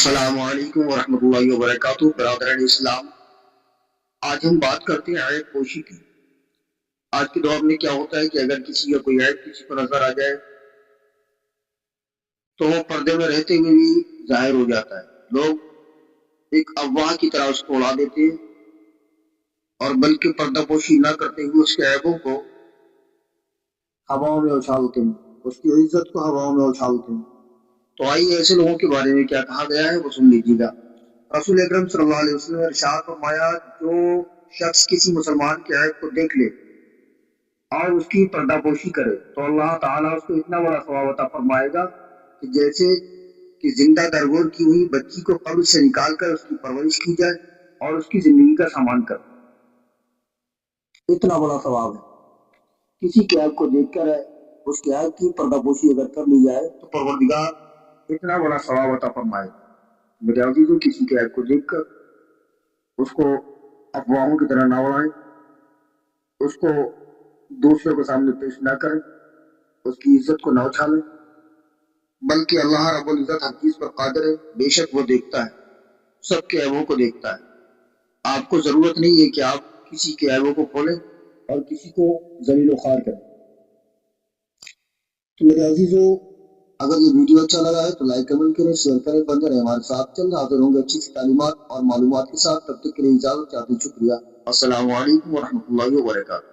السلام علیکم ورحمۃ اللہ وبرکاتہ برادران اسلام۔ آج ہم بات کرتے ہیں عیب پوشی کی۔ آج کے دور میں کیا ہوتا ہے کہ اگر کسی کا کوئی عیب کسی کو نظر آ جائے تو وہ پردے میں رہتے ہوئے بھی ظاہر ہو جاتا ہے۔ لوگ ایک افواہ کی طرح اس کو اڑا دیتے ہیں اور بلکہ پردہ پوشی نہ کرتے ہوئے اس کے عیبوں کو ہواؤں میں اچھالتے ہیں، اس کی عزت کو ہواؤں میں اچھالتے ہیں۔ تو آئیے ایسے لوگوں کے بارے میں کیا کہا گیا ہے وہ سن لیجیے گا۔ رسول اکرم صلی اللہ علیہ وسلم نے ارشاد فرمایا، جو شخص کسی مسلمان کے عیب کو دیکھ لے اور اس کی پردہ پوشی کرے تو اللہ تعالیٰ اس کو اتنا بڑا ثواب عطا فرمائے گا کہ جیسے کہ زندہ درگور کی ہوئی بچی کو قبر سے نکال کر اس کی پرورش کی جائے اور اس کی زندگی کا سامان کر، اتنا بڑا ثواب ہے۔ کسی کے عیب کو دیکھ کر اس کے عیب کی پردہ پوشی اگر کر لی جائے تو پروردگار اتنا بڑا ثواب عطا فرمائے گا۔ میرے عزیزوں، کسی کے عیب کو دیکھ کر اس کو افواہوں کی طرح نہ اڑائیں، اس کو دوسروں کے سامنے پیش نہ کریں، اس کی عزت کو نہ اچھالیں، بلکہ اللہ رب العزت ہر چیز پر قادر ہے، بے شک وہ دیکھتا ہے، سب کے عیبوں کو دیکھتا ہے۔ آپ کو ضرورت نہیں ہے کہ آپ کسی کے عیبوں کو کھولیں اور کسی کو ذلیل و خوار کریں۔ تو میرے عزیزوں، اگر یہ ویڈیو اچھا لگا ہے تو لائک کمنٹ کریں، شیئر کریں، بندے رہیں ہمارے ساتھ۔ چند حاضر ہوں گے اچھی سی تعلیمات اور معلومات کے ساتھ، تب تک کے لیے اجازت چاہتے ہیں، شکریہ۔ السلام علیکم ورحمۃ اللہ وبرکاتہ۔